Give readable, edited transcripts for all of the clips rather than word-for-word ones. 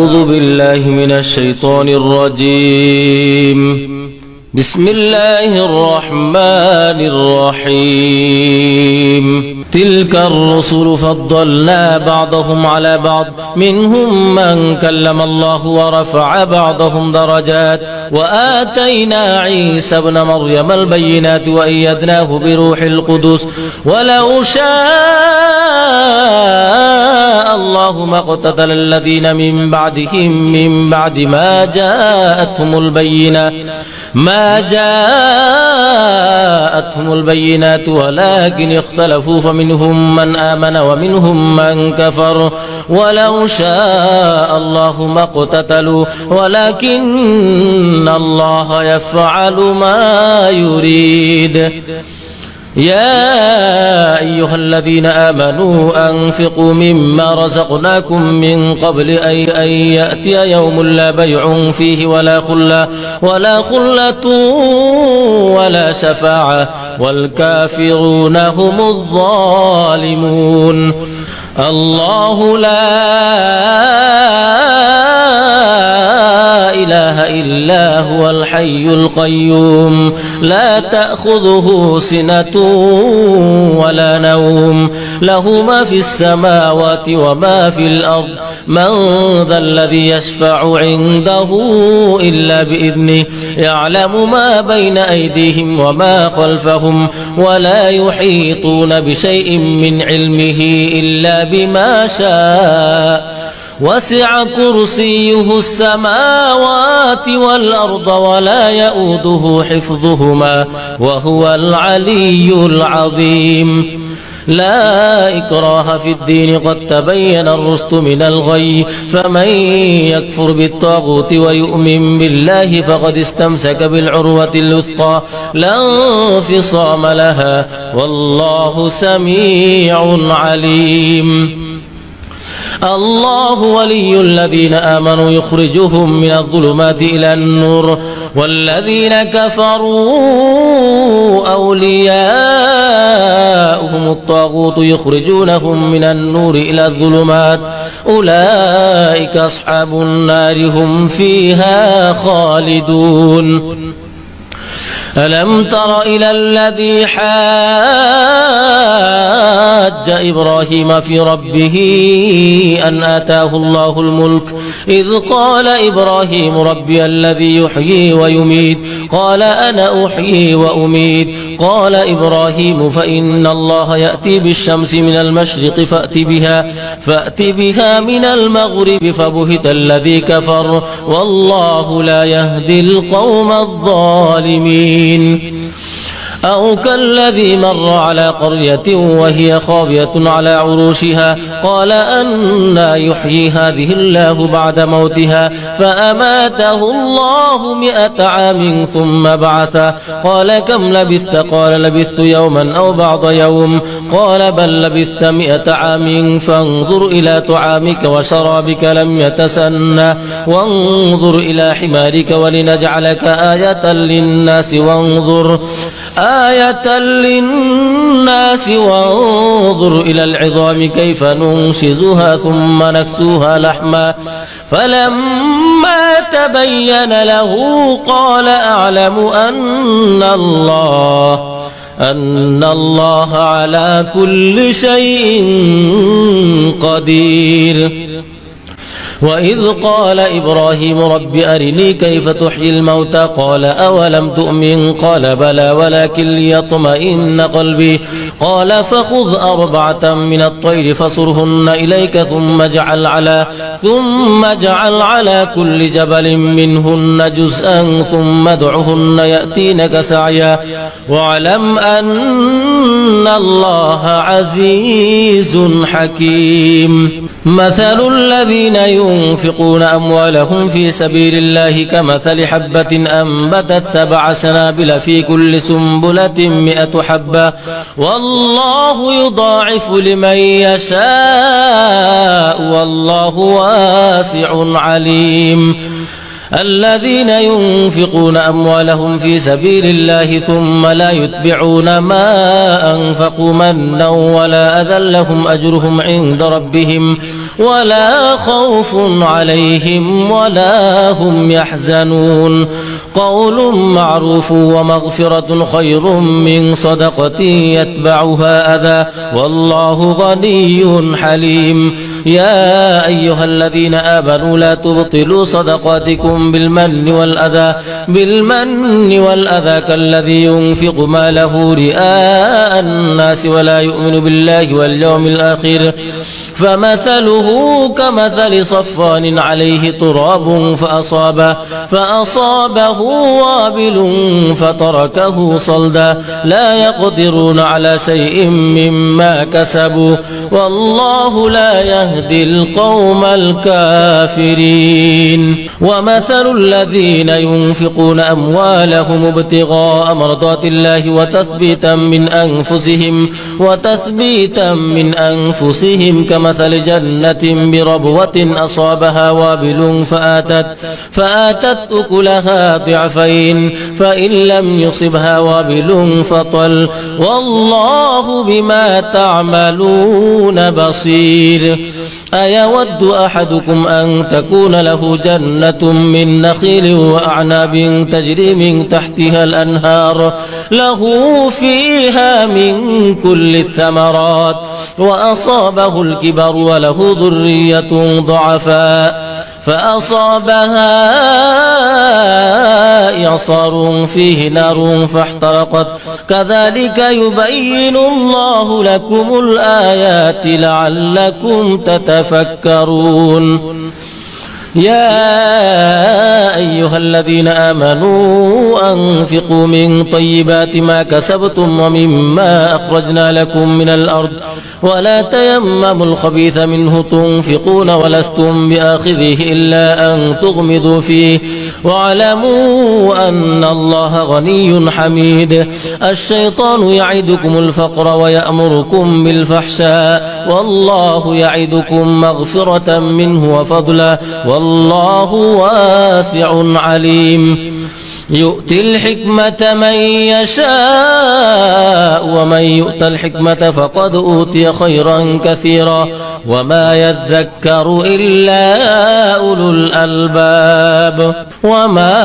أعوذ بالله من الشيطان الرجيم. بسم الله الرحمن الرحيم. تلك الرسل فضلنا بعضهم على بعض منهم من كلم الله ورفع بعضهم درجات وآتينا عيسى ابن مريم البينات وأيدناه بروح القدس ولو شاء الله ما اقتتل الذين من بعدهم من بعد ما جاءتهم البينات ولكن اختلفوا فمنهم من آمن ومنهم من كفر ولو شاء الله ما اقتتلوا ولكن الله يفعل ما يريد. يا أيها الذين آمنوا أنفقوا مما رزقناكم من قبل أن يأتي يوم لا بيع فيه ولا خلة ولا شفاعة والكافرون هم الظالمون. الله لا إله إلا هو الحي القيوم لا تأخذه سنة ولا نوم له ما في السماوات وما في الأرض من ذا الذي يشفع عنده إلا بإذنه يعلم ما بين أيديهم وما خلفهم ولا يحيطون بشيء من علمه إلا بما شاء وسع كرسيه السماوات والأرض ولا يؤوده حفظهما وهو العلي العظيم. لا إكراه في الدين قد تبين الرشد من الغي فمن يكفر بالطاغوت ويؤمن بالله فقد استمسك بالعروة الوثقى لا انفصام لها والله سميع عليم. الله ولي الذين آمنوا يخرجهم من الظلمات إلى النور والذين كفروا أولياؤهم الطاغوت يخرجونهم من النور إلى الظلمات أولئك أصحاب النار هم فيها خالدون. ألم تر إلى الذي حاج إبراهيم في ربه أن آتاه الله الملك إذ قال إبراهيم ربي الذي يحيي ويميت قال أنا أحيي وأميت قال إبراهيم فإن الله يأتي بالشمس من المشرق فأت بها من المغرب فبهت الذي كفر والله لا يهدي القوم الظالمين. أو كالذي مر على قرية وهي خاوية على عروشها قال أنى يحيي هذه الله بعد موتها فأماته الله 100 عام ثم بعثه قال كم لبثت قال لبثت يوما أو بعض يوم قال بل لبثت 100 عام فانظر إلى طعامك وشرابك لم يتسنى وانظر إلى حمارك ولنجعلك آية للناس وانظر إلى العظام كيف ننشزها ثم نكسوها لحما فلما تبين له قال أعلم أن الله على كل شيء قدير. وإذ قال إبراهيم رب أرني كيف تحيي الموتى قال أولم تؤمن قال بلى ولكن ليطمئن قلبي قال فخذ 4 من الطير فصرهن إليك ثم اجعل على كل جبل منهن جزءا ثم ادعهن يأتينك سعيا واعلم أن الله عزيز حكيم. مثل الذين ينفقون أموالهم في سبيل الله كمثل حبة أنبتت 7 سنابل في كل سنبلة 100 حبة والله يضاعف لمن يشاء والله واسع عليم. الذين ينفقون أموالهم في سبيل الله ثم لا يتبعون ما أنفقوا منا ولا أذى لهم أجرهم عند ربهم ولا خوف عليهم ولا هم يحزنون قول معروف ومغفرة خير من صدقة يتبعها أذى والله غني حليم يا أيها الذين آمنوا لا تبطلوا صدقاتكم بالمن والأذى كالذي ينفق ماله رئاء الناس ولا يؤمن بالله واليوم الآخر فمثله كمثل صفوان عليه تراب فأصابه وابل فتركه صلدا لا يقدرون على شيء مما كسبوا والله لا يهدي القوم الكافرين ومثل الذين ينفقون أموالهم ابتغاء مرضات الله وتثبيتا من أنفسهم كمثل جنة بربوة أصابها وابل فآتت أكلها ضعفين فإن لم يصبها وابل فطل والله بما تعملون بصير أيود أحدكم أن تكون له جنة من نخيل وأعناب تجري من تحتها الأنهار له فيها من كل الثمرات وأصابه الكبر وله ذرية ضعفاء فأصابها إعصار فيه نار فاحترقت كذلك يبين الله لكم الآيات لعلكم تتفكرون يا أيها الذين آمنوا أنفقوا من طيبات ما كسبتم ومما أخرجنا لكم من الأرض ولا تيمموا الخبيث منه تنفقون ولستم بآخذه إلا أن تغمضوا فيه واعلموا أن الله غني حميد الشيطان يعدكم الفقر ويأمركم بالفحشاء والله يعدكم مغفرة منه وفضلا والله واسع عليم يؤتي الحكمة من يشاء ومن يؤت الحكمة فقد أوتي خيرا كثيرا وما يذكر إلا أولو الألباب وما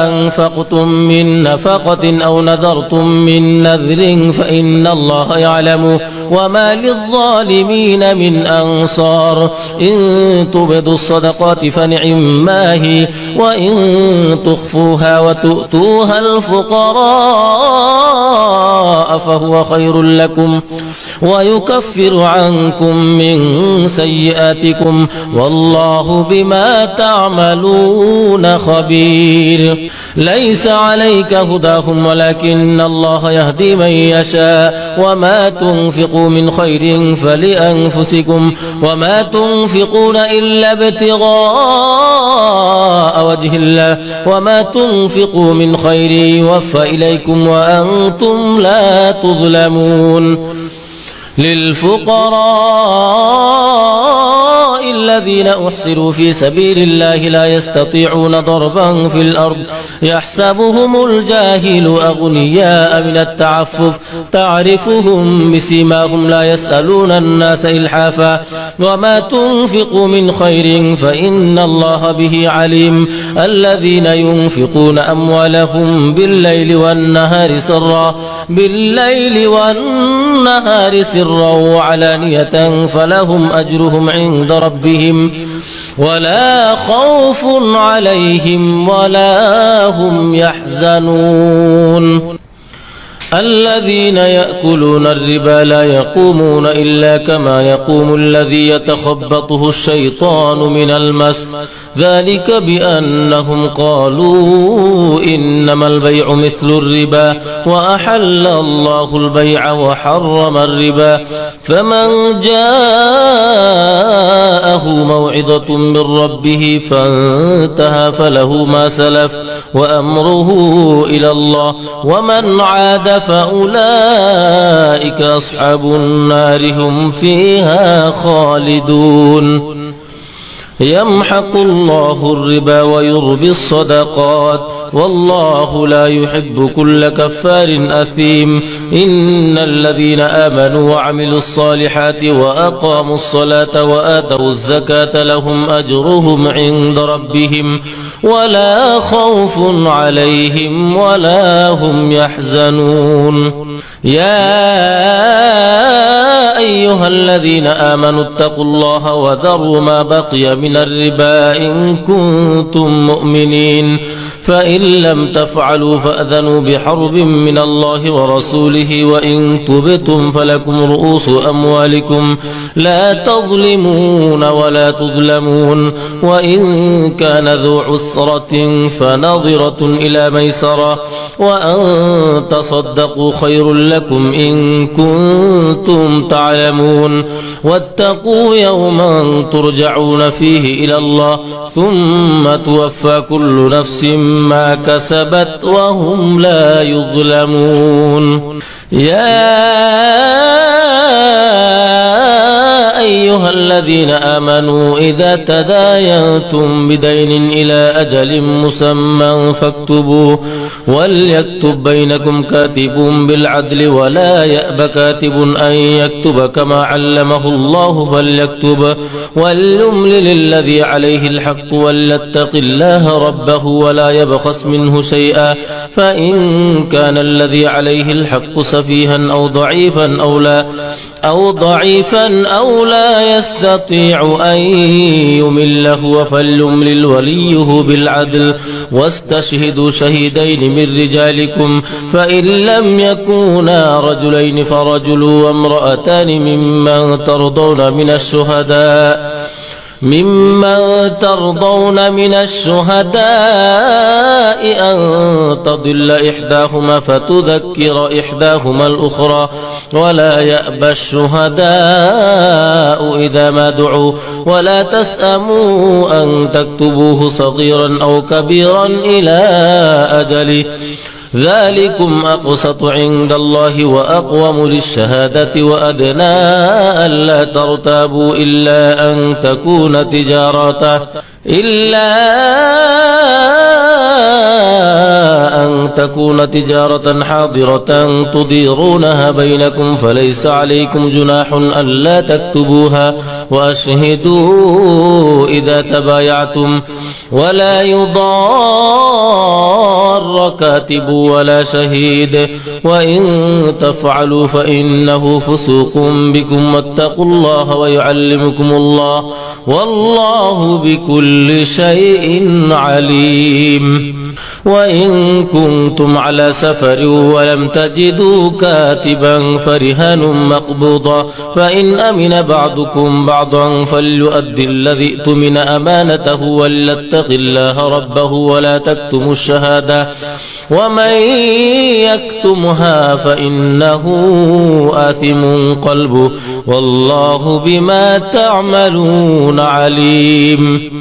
أنفقتم من نفقة أو نذرتم من نذر فإن الله يعلم وما للظالمين من أنصار إن تبدوا الصدقات فنعما هي وإن تخفوها وتؤتوها الفقراء فهو خير لكم ويكفر عنكم من سيئاتكم والله بما تعملون خبير ليس عليك هداهم ولكن الله يهدي من يشاء وما تنفقوا من خير فلأنفسكم وما تنفقون إلا ابتغاء وجه الله وما تنفقوا من خير يوفى إليكم وأنتم لا تظلمون للفقراء الذين أحصروا في سبيل الله لا يستطيعون ضربا في الأرض يحسبهم الجاهل أغنياء من التعفف تعرفهم بسيماهم لا يسألون الناس إلحافا وما تنفقوا من خير فإن الله به عليم الذين ينفقون أموالهم بالليل والنهار سرا وعلانية فلهم أجرهم عند ربهم ولا خوف عليهم ولا هم يحزنون الذين يأكلون الربا لا يقومون إلا كما يقوم الذي يتخبطه الشيطان من المس ذلك بأنهم قالوا إنما البيع مثل الربا وأحل الله البيع وحرم الربا فمن جاءه موعظة من ربه فانتهى فله ما سلف وأمره إلى الله ومن عاد فأولئك أصحاب النار هم فيها خالدون يمحق الله الربا ويربي الصدقات والله لا يحب كل كفار أثيم. إن الذين آمنوا وعملوا الصالحات وأقاموا الصلاة وآتوا الزكاة لهم أجرهم عند ربهم ولا خوف عليهم ولا هم يحزنون. يا أيها الذين آمنوا اتقوا الله وذروا ما بقي من الربا إن كنتم مؤمنين، فإن لم تفعلوا فأذنوا بحرب من الله ورسوله، وإن تبتم فلكم رؤوس أموالكم لا تظلمون ولا تظلمون، وإن كان ذو عسرة فنظرة إلى ميسرة، وأن تصدقوا خير لكم إن كنتم تعلمون. واتقوا يوما ترجعون فيه إلى الله ثم توفى كل نفس ما كسبت وهم لا يظلمون. يا أيها الذين آمنوا إذا تداينتم بدين إلى أجل مسمى فاكتبوه، وليكتب بينكم كاتب بالعدل ولا يأب كاتب أن يكتب كما علمه الله فليكتب، وليملل الذي عليه الحق وليتق الله ربه ولا يبخس منه شيئا، فإن كان الذي عليه الحق سفيها أو ضعيفا أو لا يستطيع أن يمل هو فليملل وليه بالعدل، واستشهدوا شهيدين من رجالكم، فإن لم يكونا رجلين فرجل وامرأتان ممن ترضون من الشهداء أن تضل إحداهما فتذكر إحداهما الأخرى، ولا يأبى الشهداء إذا ما دعوا، ولا تسأموا أن تكتبوه صغيرا أو كبيرا إلى أجله، ذلكم أقسط عند الله وأقوم للشهادة وأدنى ألا ترتابوا إلا أن تكون تجارة حاضرة تديرونها بينكم، فليس عليكم جناح ألا تكتبوها، وأشهدوا إذا تبايعتم، ولا يضار كاتب ولا شهيد، وإن تفعلوا فإنه فسوق بكم، واتقوا الله ويعلمكم الله والله بكل شيء عليم. وإن كنتم على سفر ولم تجدوا كاتبا فرهان مقبوضا، فإن أمن بعضكم بعضا فليؤدي الذي اؤتمن أمانته وليتق الله ربه ولا تكتموا الشهادة، ومن يكتمها فإنه آثم قلبه والله بما تعملون عليم.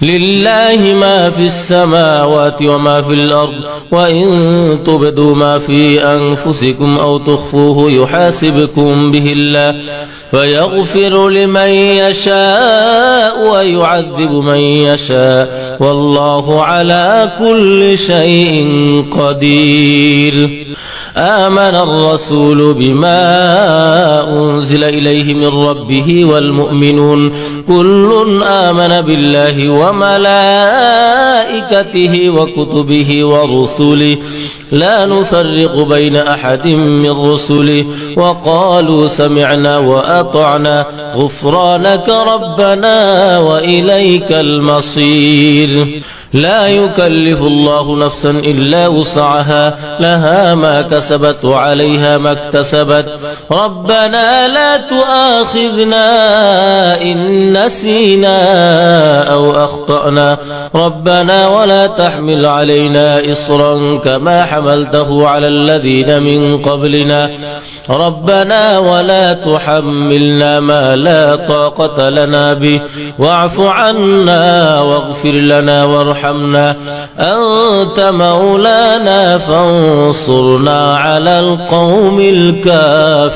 لله ما في السماوات وما في الأرض، وإن تبدوا ما في أنفسكم أو تخفوه يحاسبكم به الله فيغفر لمن يشاء ويعذب من يشاء، والله على كل شيء قدير. آمن الرسول بما أنزل إليه من ربه والمؤمنون كل آمن بالله وملائكته وكتبه ورسله لا نفرق بين أحد من رسله، وقالوا سمعنا وأطعنا غفرانك ربنا وإليك المصير. لا يكلف الله نفسا إلا وسعها، لها ما كسبت وعليها ما اكتسبت، ربنا لا تؤاخذنا إن نسينا أو أخطأنا، ربنا ولا تحمل علينا إصرا كما حملته على الذين من قبلنا، ربنا ولا تحملنا ما لا طاقة لنا به، واعف عنا واغفر لنا وارحمنا، أنت مولانا فانصرنا على القوم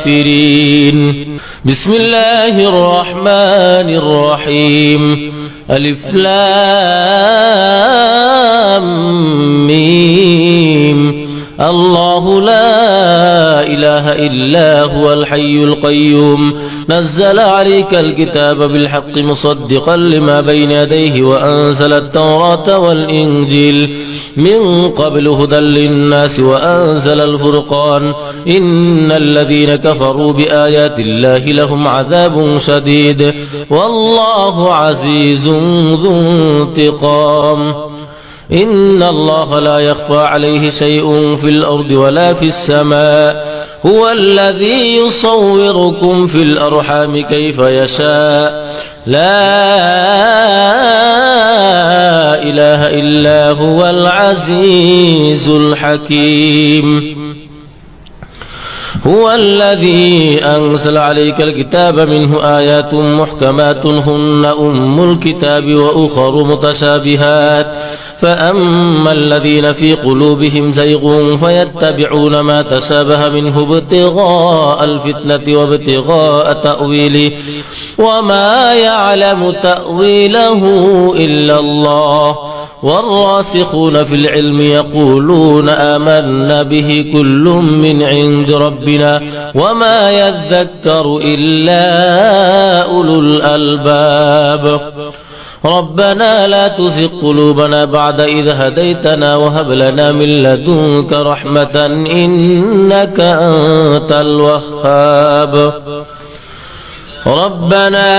الكافرين. بسم الله الرحمن الرحيم. ألف لام ميم الله لا إله إلا هو الحي القيوم نزل عليك الكتاب بالحق مصدقا لما بين يديه وأنزل التوراة والإنجيل من قبل هدى للناس وأنزل الفرقان إن الذين كفروا بآيات الله لهم عذاب شديد والله عزيز ذو انتقام إن الله لا يخفى عليه شيء في الأرض ولا في السماء هو الذي يصوركم في الأرحام كيف يشاء لا إله إلا هو العزيز الحكيم هو الذي أنزل عليك الكتاب منه آيات محكمات هن أم الكتاب وأخر متشابهات فأما الذين في قلوبهم زيغ فيتبعون ما تشابه منه ابتغاء الفتنة وابتغاء تأويله وما يعلم تأويله إلا الله والراسخون في العلم يقولون آمنا به كل من عند ربنا وما يذكر إلا أولو الألباب ربنا لا تزغ قلوبنا بعد إذ هديتنا وهب لنا من لدنك رحمة إنك أنت الوهاب ربنا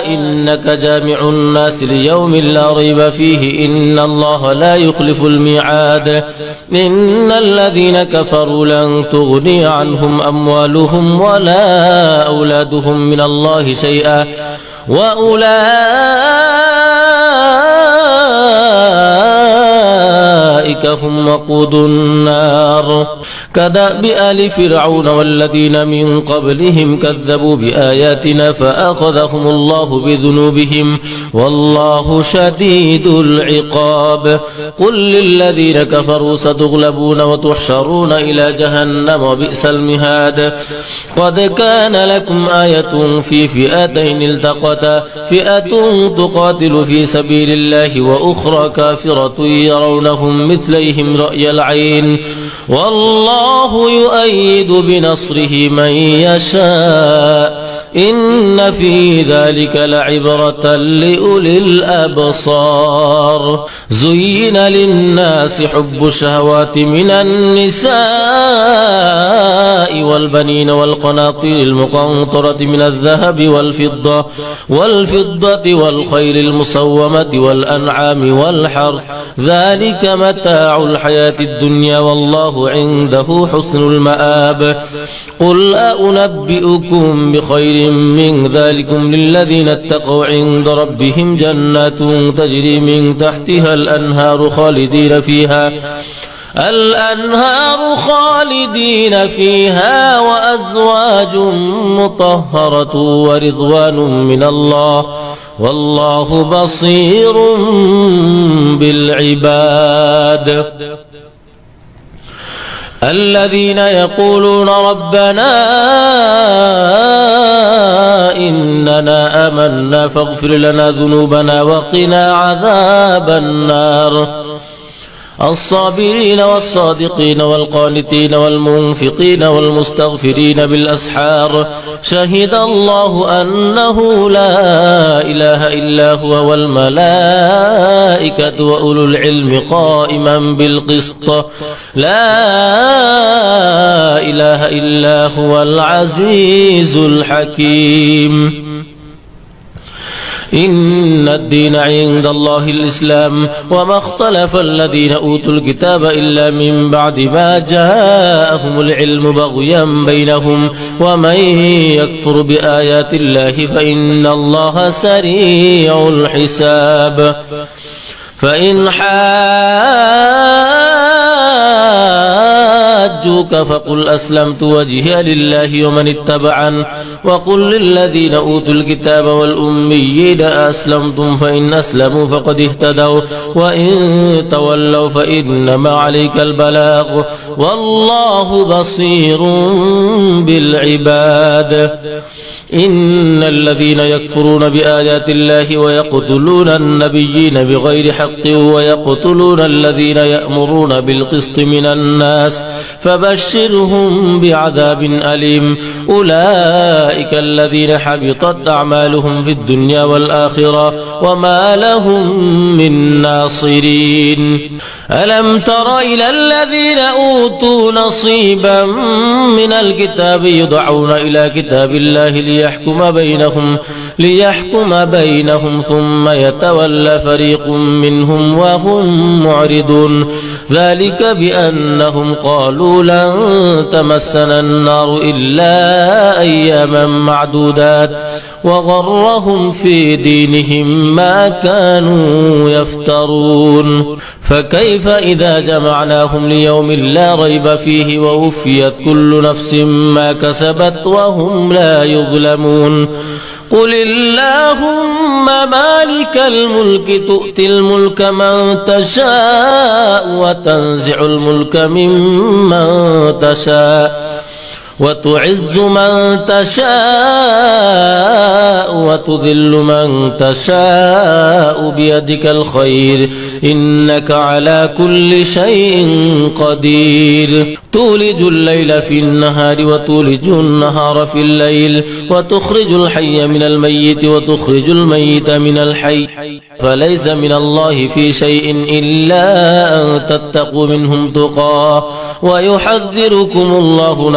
إنك جامع الناس ليوم لا ريب فيه إن الله لا يخلف الميعاد إن الذين كفروا لن تغني عنهم أموالهم ولا أولادهم من الله شيئا وأولئك هم وقود النار كدأب آل فرعون والذين من قبلهم كذبوا بآياتنا فأخذهم الله بذنوبهم والله شديد العقاب قل للذين كفروا ستغلبون وتحشرون إلى جهنم وبئس المهاد قد كان لكم آية في فئتين التقتا فئة تقاتل في سبيل الله وأخرى كافرة يرونهم مثليهم رأي العين والله يؤيد بنصره من يشاء إن في ذلك لعبرة لأولي الأبصار زين للناس حب الشهوات من النساء والبنين والقناطير المقنطرة من الذهب والفضة والخيل المسومة والأنعام والحرث ذلك متاع الحياة الدنيا والله عنده حسن المآب قل أنبئكم بخير من ذلكم للذين اتقوا عند ربهم جنات تجري من تحتها الأنهار خالدين فيها وأزواج مطهرة ورضوان من الله والله بصير بالعباد الذين يقولون ربنا إننا آمنا فاغفر لنا ذنوبنا وقنا عذاب النار الصابرين والصادقين والقانتين والمنفقين والمستغفرين بالأسحار شهد الله أنه لا إله إلا هو والملائكة وأولو العلم قائما بالقسط لا إله إلا هو العزيز الحكيم إن الدين عند الله الإسلام وما اختلف الذين أوتوا الكتاب إلا من بعد ما جاءهم العلم بغيا بينهم ومن يكفر بآيات الله فإن الله سريع الحساب فإن حاجوك فقل أسلمت وجهي لله ومن اتبعن وقل للذين أوتوا الكتاب والأميين أسلمتم فإن أسلموا فقد اهتدوا وإن تولوا فإنما عليك البلاغ والله بصير بالعباد إن الذين يكفرون بآيات الله ويقتلون النبيين بغير حق ويقتلون الذين يأمرون بالقسط من الناس فبشرهم بعذاب أليم أولئك الذين حبطت أعمالهم في الدنيا والآخرة وما لهم من ناصرين ألم تر إلى الذين أوتوا نصيبا من الكتاب يدعون إلى كتاب الله ليحكم بينهم ثم يتولى فريق منهم وهم معرضون ذلك بأنهم قالوا لن تمسنا النار إلا أياما معدودات وغرهم في دينهم ما كانوا يفترون فكيف إذا جمعناهم ليوم لا ريب فيه ووفيت كل نفس ما كسبت وهم لا يظلمون قل اللهم مالك الملك تؤتي الملك من تشاء وتنزع الملك ممن تشاء وتعز من تشاء وتذل من تشاء بيدك الخير إنك على كل شيء قدير تولج الليل في النهار وتولج النهار في الليل وتخرج الحي من الميت وتخرج الميت من الحي فليس من الله في شيء إلا أن تتقوا منهم تقاه ويحذركم الله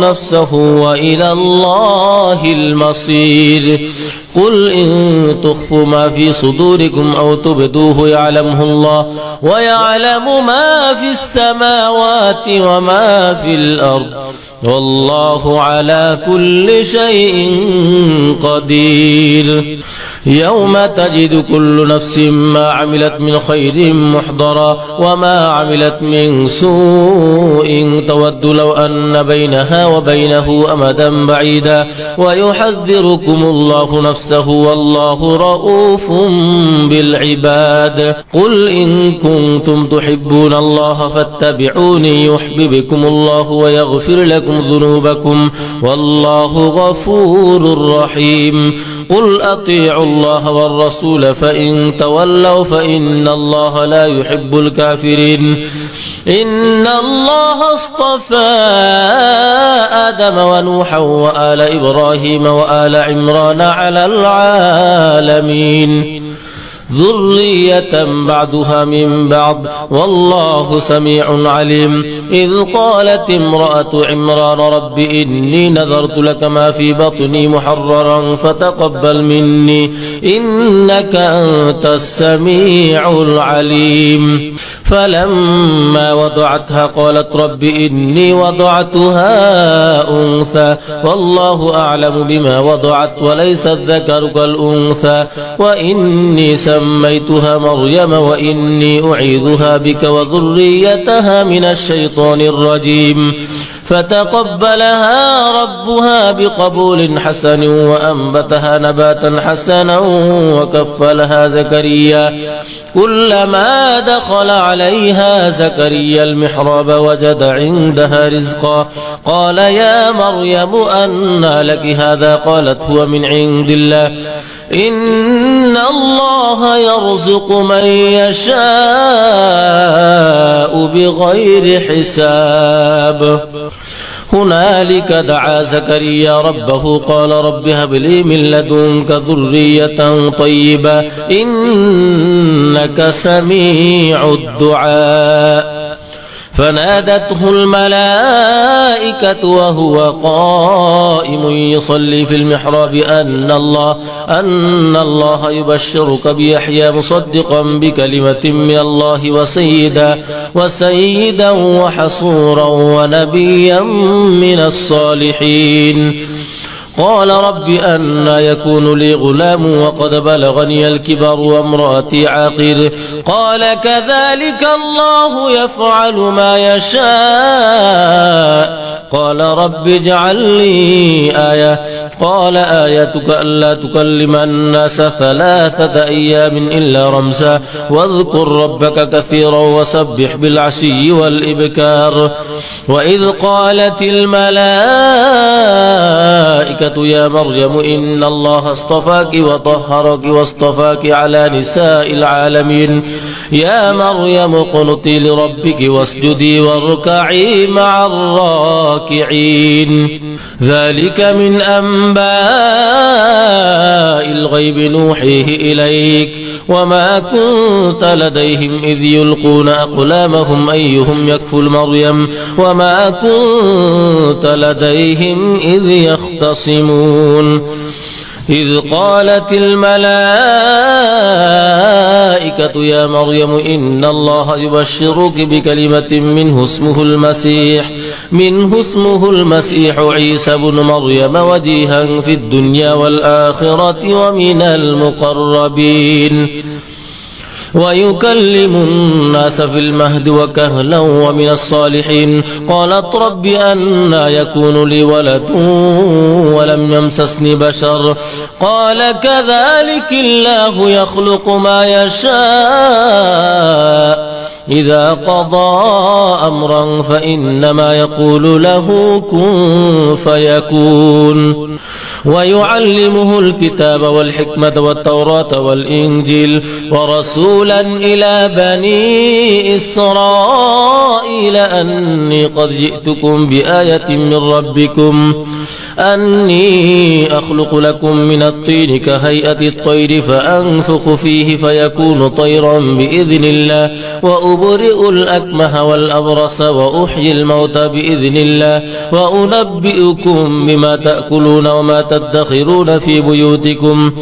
نفسه وإلى الله المصير قل إن تخفوا ما في صدوركم أو تبدوه يعلمه الله ويعلم ما في السماوات وما في الأرض والله على كل شيء قدير يوم تجد كل نفس ما عملت من خير محضرا وما عملت من سوء تود لو أن بينها وبينه أمدا بعيدا ويحذركم الله نفسه والله رؤوف بالعباد قل إن كنتم تحبون الله فاتبعوني يحببكم الله ويغفر لكم ذنوبكم والله غفور رحيم قل أطيعوا الله والرسول فإن تولوا فإن الله لا يحب الكافرين إن الله اصطفى آدم ونوحا وآل إبراهيم وآل عمران على العالمين ذرية بعدها من بعض والله سميع عليم إذ قالت امرأة عمران رب إني نذرت لك ما في بطني محررا فتقبل مني إنك أنت السميع العليم فلما وضعتها قالت رب إني وضعتها أنثى والله أعلم بما وضعت وليس الذكر كالأنثى وإني سميتها مريم وإني أعيذها بك وذريتها من الشيطان الرجيم فتقبلها ربها بقبول حسن وأنبتها نباتا حسنا وكفلها زكريا كلما دخل عليها زكريا المحراب وجد عندها رزقا قال يا مريم أنى لك هذا قالت هو من عند الله إن الله يرزق من يشاء بغير حساب هنالك دعا زكريا ربه قال رب هب لي من لدنك ذرية طيبة إنك سميع الدعاء فنادته الملائكة وهو قائم يصلي في المحراب أن الله يبشرك بيحيى مصدقا بكلمة من الله وسيدا وحصورا ونبيا من الصالحين قال رب أنى يكون لي غلام وقد بلغني الكبر وامرأتي عاقر قال كذلك الله يفعل ما يشاء قال رب اجعل لي آية قال آيتك ألا تكلم الناس 3 أيام إلا رمزا واذكر ربك كثيرا وسبح بالعشي والإبكار وإذ قالت الملائكة يا مريم إن الله اصطفاك وطهرك واصطفاك على نساء العالمين يا مريم اقنتي لربك واسجدي واركعي مع الراكعين ذلك من أنباء الغيب نوحيه إليك وما كنت لديهم إذ يلقون أقلامهم أيهم يكفل مريم وما كنت لديهم إذ يختصمون إذ قالت الملائكة يا مريم إن الله يبشرك بكلمة منه اسمه المسيح عيسى بن مريم وجيها في الدنيا والآخرة ومن المقربين ويكلم الناس في المهد وكهلا ومن الصالحين قالت رب أنى يكون لي ولد ولم يمسسني بشر قال كذلك الله يخلق ما يشاء إذا قضى أمرا فإنما يقول له كن فيكون ويعلمه الكتاب والحكمة والتوراة والإنجيل ورسولا إلى بني إسرائيل أني قد جئتكم بآية من ربكم أني أخلق لكم من الطين كهيئة الطير فأنفخ فيه فيكون طيرا بإذن الله وأبرئ الأكمه والأبرص وأحيي الموتى بإذن الله وأنبئكم بما تأكلون وما تدخرون في بيوتكم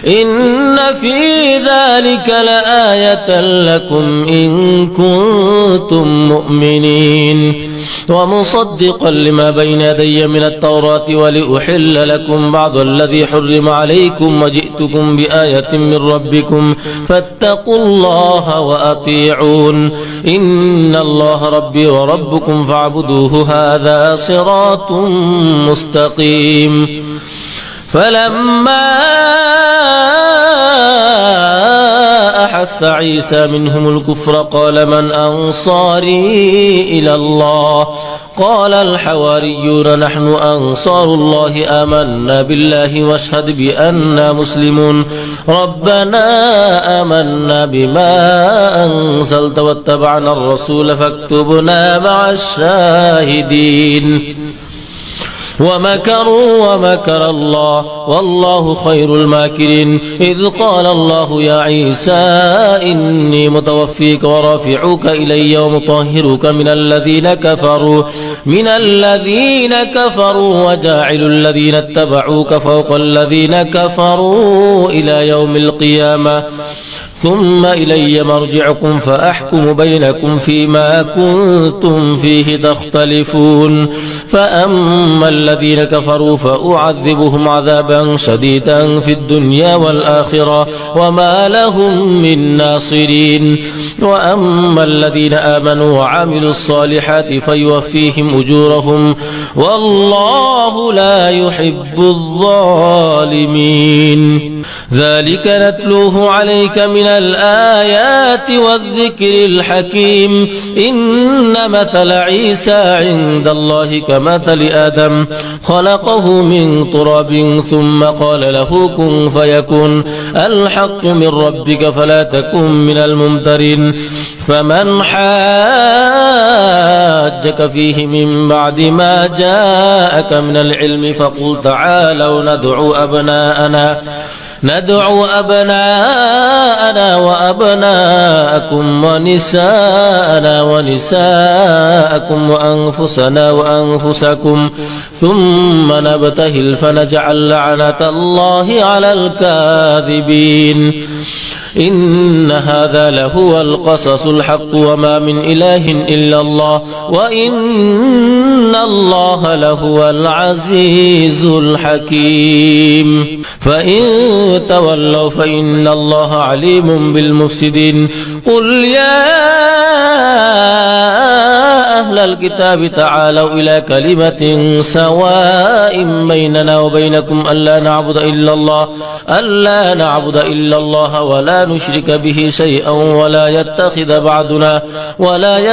إن في ذلك لآية لكم إن كنتم مؤمنين ومصدقا لما بين يدي من التوراة ولأحل لكم بعض الذي حرم عليكم وجئتكم بآية من ربكم فاتقوا الله وأطيعون إن الله ربي وربكم فاعبدوه هذا صراط مستقيم فلما أحس عيسى منهم الكفر قال من أنصاري إلى الله قال الحواريون نحن أنصار الله آمنا بالله واشهد بأننا مسلمون ربنا آمنا بما أنزلت واتبعنا الرسول فاكتبنا مع الشاهدين ومكروا ومكر الله والله خير الماكرين إذ قال الله يا عيسى إني متوفيك ورافعك إلي ومطهرك من الذين كفروا وجاعل الذين اتبعوك فوق الذين كفروا إلى يوم القيامة ثم إلي مرجعكم فأحكم بينكم فيما كنتم فيه تختلفون فأما الذين كفروا فأعذبهم عذابا شديدا في الدنيا والآخرة وما لهم من ناصرين وأما الذين آمنوا وعملوا الصالحات فيوفيهم أجورهم والله لا يحب الظالمين ذلك نتلوه عليك من الآيات والذكر الحكيم إن مثل عيسى عند الله كمثل آدم خلقه من تراب ثم قال له كن فيكون الحق من ربك فلا تكن من الممترين فمن حاجك فيه من بعد ما جاءك من العلم فقل تعالوا ندعو أبناءنا وأبناءكم ونساءنا ونساءكم وأنفسنا وأنفسكم ثم نبتهل فنجعل لعنة الله على الكاذبين إن هذا لهو القصص الحق وما من إله إلا الله وإن الله لهو العزيز الحكيم فإن تولوا فإن الله عليم بالمفسدين قل يا أهل الكتاب تعالوا إلى كلمة سواء بيننا وبينكم ألا نعبد إلا الله ولا نشرك به شيئا ولا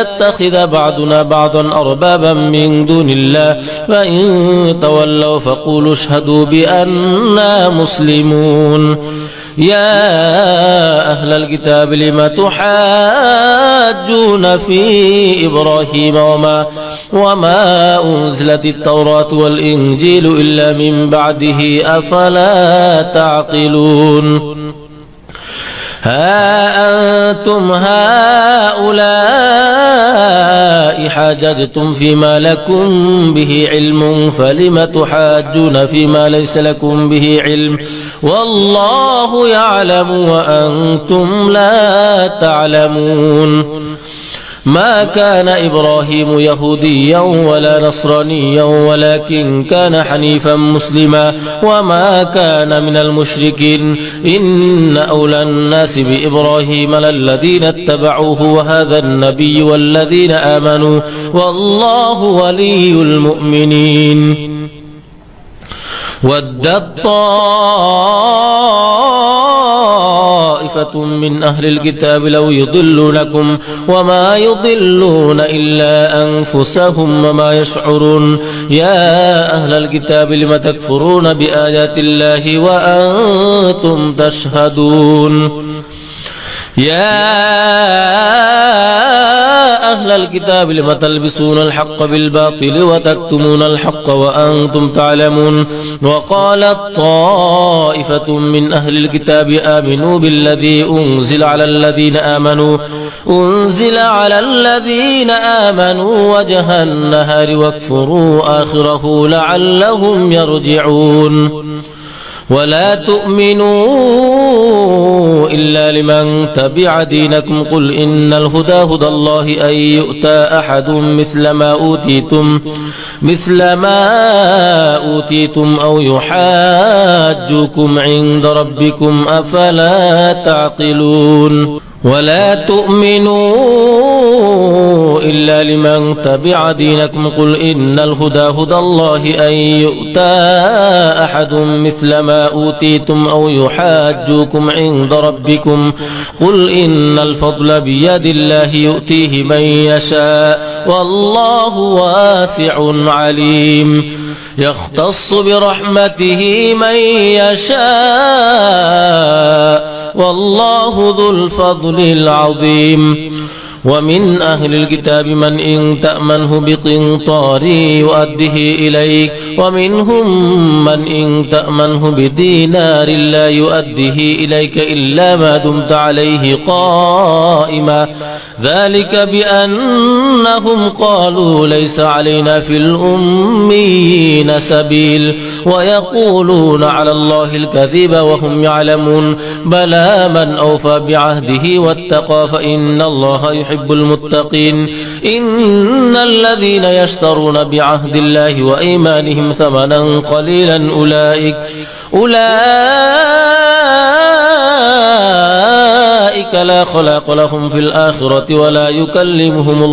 يتخذ بعضنا بعضا أربابا من دون الله فإن تولوا فقولوا اشهدوا بأننا مسلمون. يا أهل الكتاب لم تحاجون في إبراهيم وما أنزلت التوراة والإنجيل إلا من بعده أفلا تعقلون. ها أنتم هؤلاء حاججتم فيما لكم به علم فلم تحاجون فيما ليس لكم به علم والله يعلم وأنتم لا تعلمون. ما كان إبراهيم يهوديا ولا نصرانيا ولكن كان حنيفا مسلما وما كان من المشركين. إن أولى الناس بإبراهيم للذين اتبعوه وهذا النبي والذين آمنوا والله ولي المؤمنين. ودت طائفة من أهل الكتاب لو يضلونكم وما يضلون إلا أنفسهم وما يشعرون. يا أهل الكتاب لم تكفرون بآيات الله وأنتم تشهدون. يا أهل الكتاب لم تلبسون الحق بالباطل وتكتمون الحق وأنتم تعلمون. وقالت طائفة من أهل الكتاب آمنوا بالذي أنزل على الذين آمنوا وجه النهار واكفروا آخره لعلهم يرجعون. ولا تؤمنوا إلا لمن تبع دينكم قل إن الهدى هدى الله أن يؤتى أحد مثل ما أوتيتم أو يحاجوكم عند ربكم أفلا تعقلون. ولا تؤمنوا إلا لمن تبع دينكم قل إن الهدى هدى الله أن يؤتى أحد مثل ما أوتيتم أو يحاجوكم عند ربكم قل إن الفضل بيد الله يؤتيه من يشاء والله واسع عليم. يختص برحمته من يشاء والله ذو الفضل العظيم. ومن أهل الكتاب من إن تأمنه بقنطار يؤده إليك ومنهم من إن تأمنه بدينار لا يؤده إليك إلا ما دمت عليه قائما ذلك بأنهم قالوا ليس علينا في الأميين سبيل ويقولون على الله الكذب وهم يعلمون. بلى من أوفى بعهده واتقى فإن الله يحب المتقين. إن الذين يشترون بعهد الله وأيمانهم ثمنا قليلا أولئك لا خلاق لهم في الآخرة ولا يكلمهم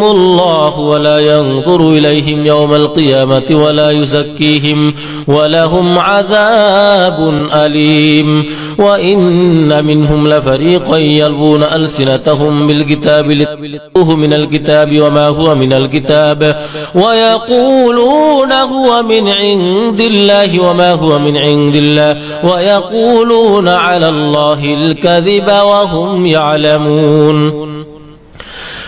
الله ولا ينظر إليهم يوم القيامة ولا يزكيهم ولهم عذاب أليم. وإن منهم لفريقا يلوون ألسنتهم بالكتاب لتحسبوه من الكتاب وما هو من الكتاب ويقولون هو من عند الله وما هو من عند الله ويقولون على الله الكذب وهم يعلمون.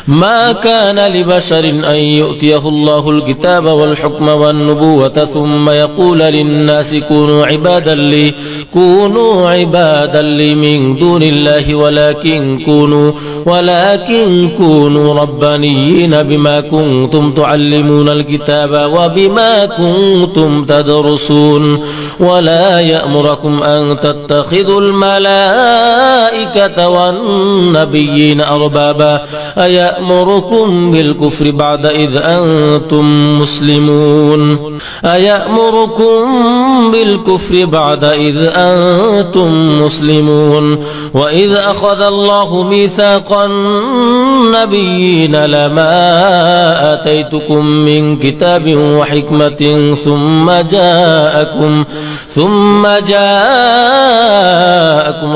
ما كان لبشر أن يؤتيه الله الكتاب والحكم والنبوة ثم يقول للناس كونوا عبادا لي من دون الله ولكن كونوا ربانيين بما كنتم تعلمون الكتاب وبما كنتم تدرسون. ولا يأمركم أن تتخذوا الملائكة والنبيين أربابا أيأمركم بالكفر بعد إذ أنتم مسلمون. وإذ أخذ الله ميثاق النبيين لما آتيتكم من كتاب وحكمة ثم جاءكم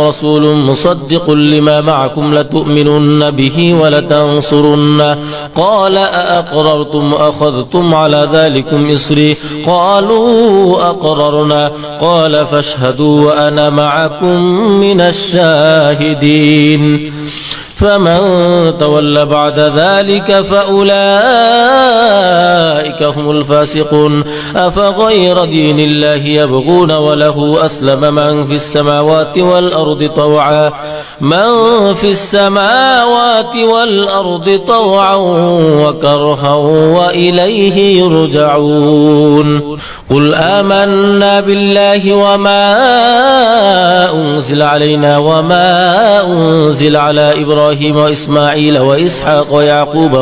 رسول مصدق لما معكم لتؤمنن به ولتنصرنه قال أأقررتم أخذتم على ذلكم إصري قالوا أقررنا قال فاشهدوا وأنا معكم من الشاهدين فمن تولى بعد ذلك فأولئك هم الفاسقون أفغير دين الله يبغون وله أسلم من في السماوات والأرض طوعا وكرها وإليه يرجعون قل آمنا بالله وما أنزل علينا وما أنزل على إبراهيم وإسماعيل وإسحاق ويعقوب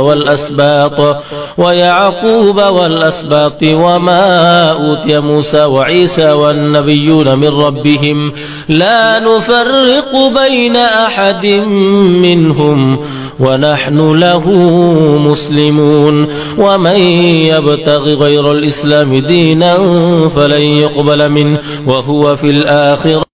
والأسباط وما أوتي موسى وعيسى والنبيون من ربهم لا نفرق بين أحد منهم ونحن له مسلمون ومن يبتغ غير الإسلام دينا فلن يقبل منه وهو في الآخرة